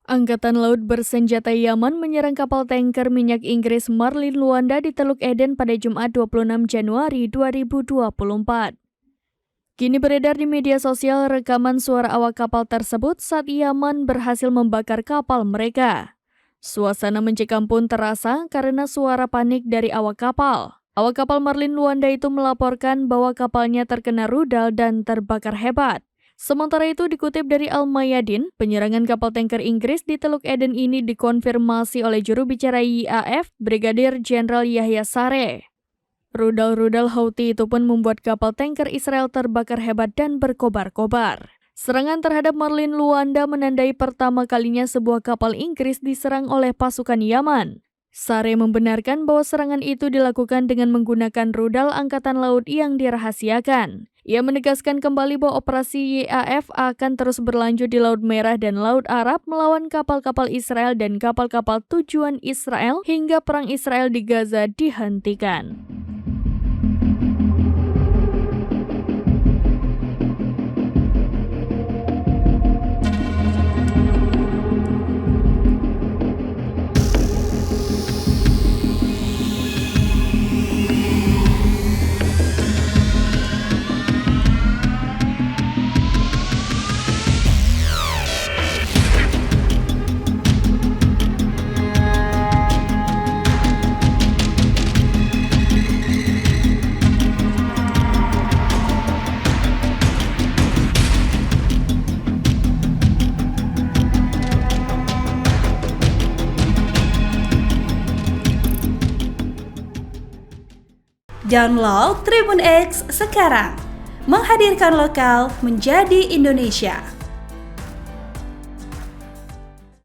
Angkatan Laut bersenjata Yaman menyerang kapal tanker minyak Inggris Marlin Luanda di Teluk Eden pada Jumat 26 Januari 2024. Kini beredar di media sosial rekaman suara awak kapal tersebut saat Yaman berhasil membakar kapal mereka. Suasana mencekam pun terasa karena suara panik dari awak kapal. Awak kapal Marlin Luanda itu melaporkan bahwa kapalnya terkena rudal dan terbakar hebat. Sementara itu dikutip dari Al-Mayadin, penyerangan kapal tanker Inggris di Teluk Eden ini dikonfirmasi oleh juru bicara IAF, Brigadir Jenderal Yahya Saree. Rudal-rudal Houthi itu pun membuat kapal tanker Israel terbakar hebat dan berkobar-kobar. Serangan terhadap Marlin Luanda menandai pertama kalinya sebuah kapal Inggris diserang oleh pasukan Yaman. Saree membenarkan bahwa serangan itu dilakukan dengan menggunakan rudal angkatan laut yang dirahasiakan. Ia menegaskan kembali bahwa operasi YAF akan terus berlanjut di Laut Merah dan Laut Arab melawan kapal-kapal Israel dan kapal-kapal tujuan Israel hingga perang Israel di Gaza dihentikan. Download Tribun X sekarang, menghadirkan lokal menjadi Indonesia.